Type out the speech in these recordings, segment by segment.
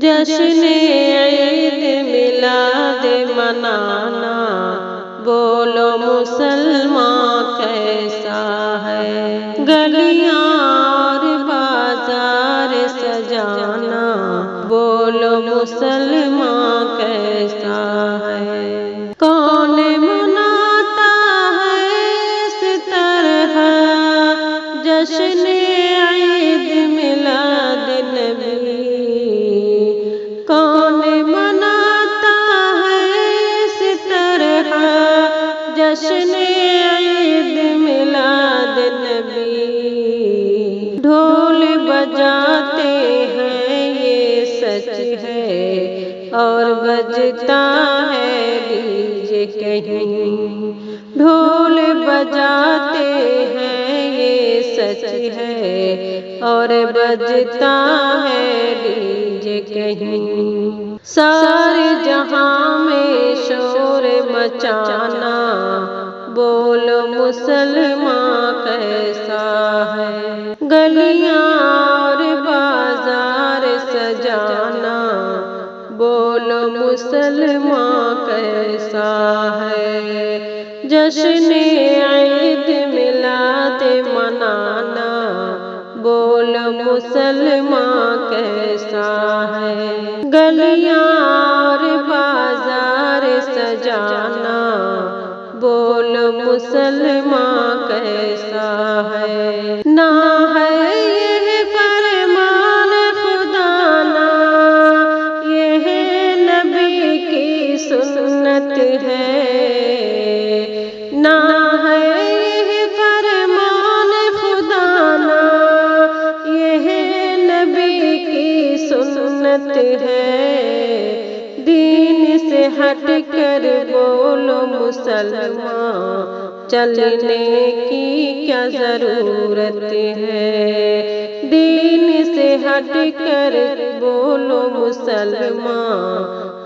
جشن عید میلاد منانا، بولو مسلمان کیسا ہے؟ گلیاں اور بازار سجانا، بولو مسلمان کیسا ہے؟ کون مناتا ہے اس طرح جشن عید میلاد نبی؟ کون مناتا ہے اس طرح جشن عید میلاد نبی؟ ڈھول بجاتے ہیں یہ سچ ہے، اور بجتا ہے ڈی جے کہیں۔ ڈھول بجاتے ہیں یہ سچ ہے، اور بجتا ہے ڈی جے کہیں۔ سارے جہاں میں شور مچانا، بولو مسلمان کیسا ہے؟ گلیاں اور بازار سجانا، بولو مسلمان کیسا ہے؟ جشن عید میلاد منانا، بولو مسلمان کیسا ہے؟ گلیاں اور بازار سجانا، بولو مسلمان کیسا ہے؟ نہ ہے یہ فرمان خدا، نہ یہ نبی کی سنت ہے، نہ ہے یہ فرمان خدا، نہ یہ نبی کی سنت ہے۔ دین سے ہٹ کر بولو مسلمان، چلنے کی کیا ضرورت ہے؟ دین سے ہٹ کر بولو مسلمان،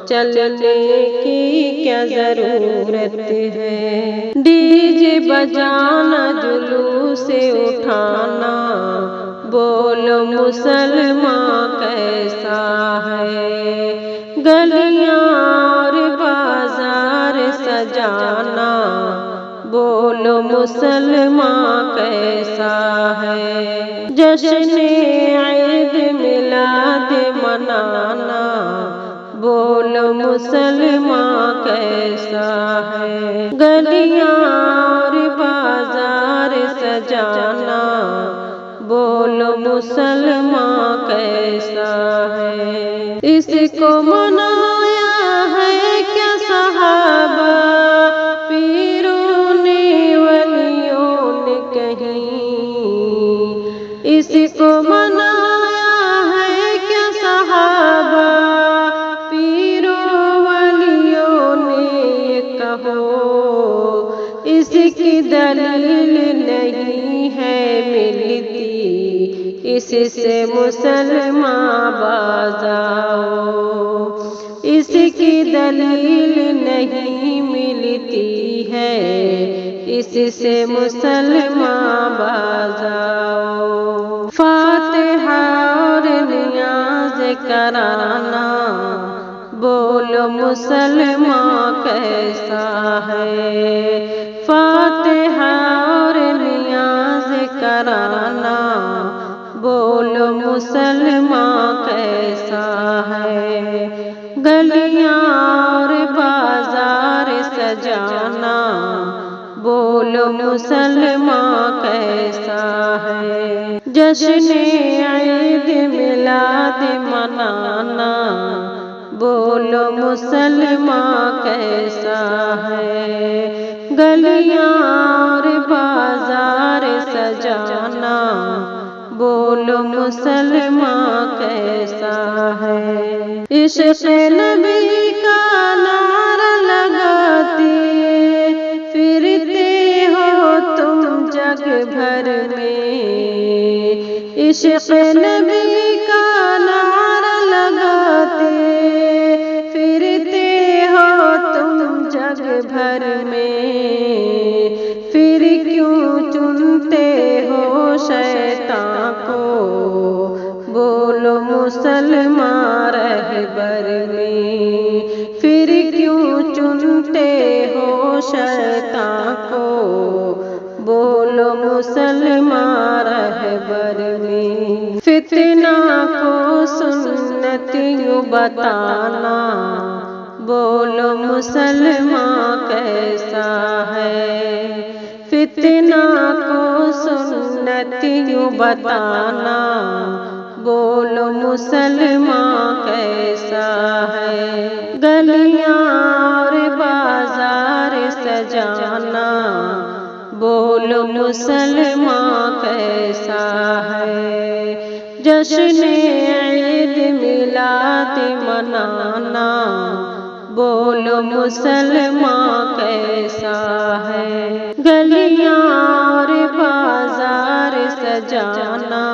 چلنے کی کیا ضرورت ہے؟ ڈی جے بجانا، جلوس اٹھانا، بولو مسلمان کیسا ہے؟ گلیاں اور بازار سجانا، بولو مسلمان کیسا ہے؟ جشن عید میلاد منانا، بولو مسلمان کیسا ہے؟ گلیاں اور بازار سجانا، بولو مسلمان کیسا ہے؟ اس کو منایا ہے کیا صحابہ پیروں نے ولیوں نے کہیں؟ اس کو منایا ہے کیا صحابہ پیروں ولیوں نے؟ یہ کہو اس کی دلیل نہیں ہے ملتی، اس سے مسلمان باز آؤ۔ اس کی دلیل نہیں ملتی ہے، اس سے مسلمان باز آؤ۔ فاتحہ اور نیاز کرانا، بولو مسلمان کیسا ہے؟ فاتحہ اور نیاز کرانا، بولو مسلمان کیسا ہے؟ گلیاں اور بازار سجانا، بولو مسلمان کیسا ہے؟ جشن عید میلاد منانا، بولو مسلمان کیسا ہے؟ گلیاں اور بازار سجانا، بولو مسلمان کیسا ہے؟ عشق نبی کا نعرہ لگاتے پھرتے ہو تم جگ بھر میں، عشق نبی کا نعرہ لگاتے پھرتے ہو تم جگ بھر میں، پھر کیوں چنتے ہو شیطان کو؟ بولو مسلمان رہ رہبر میں، پھر کیوں چنتے ہو شیطان کو، بولو مسلمان رہبر میں، فتنہ کو سنت یوں بتانا، بولو مسلمان کیسا ہے، فتنہ کو سنت یوں بتانا، بولو مسلمان کیسا ہے، گلیاں اور بازار سجانا، بولو مسلمان کیسا ہے، جشن عید میلاد منانا، بولو مسلمان کیسا ہے، گلیاں اور بازار سجانا،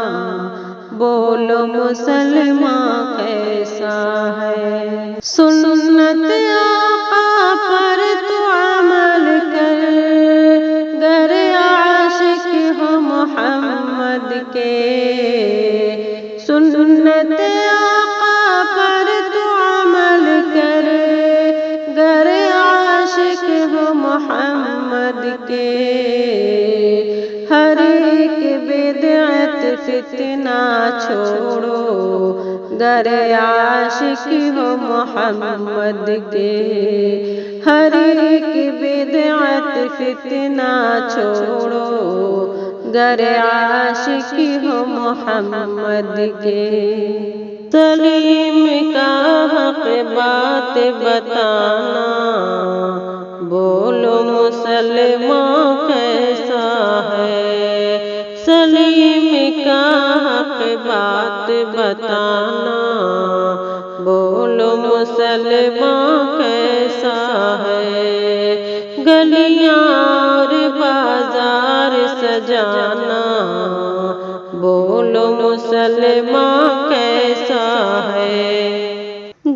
بولو مسلمان کیسا ہے، سنت آقا پر تو عمل کر، گر عاشق ہو محمد کے، سنت آقا پر تو عمل کر، گر عاشق ہو محمد کے، ہر ایک بدعت فتنہ چھوڑو، گر عاشق ہو محمد کے، ہر ایک بدعت فتنہ چھوڑو، گر عاشق ہو محمد کے، سلیم کا حق بات بتانا، بولو مسلمان کیسا ہے، سلیم کا حق بات بتانا، بولو مسلمان کیسا ہے، گلیاں اور بازار سجانا، بولو مسلمان کیسا ہے،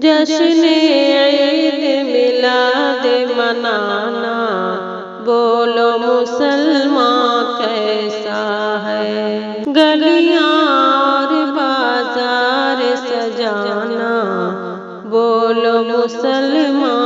جشن عید میلاد منانا، بولو مسلمان کیسا ہے، گلیاں اور بازار سجانا، بولو مسلمان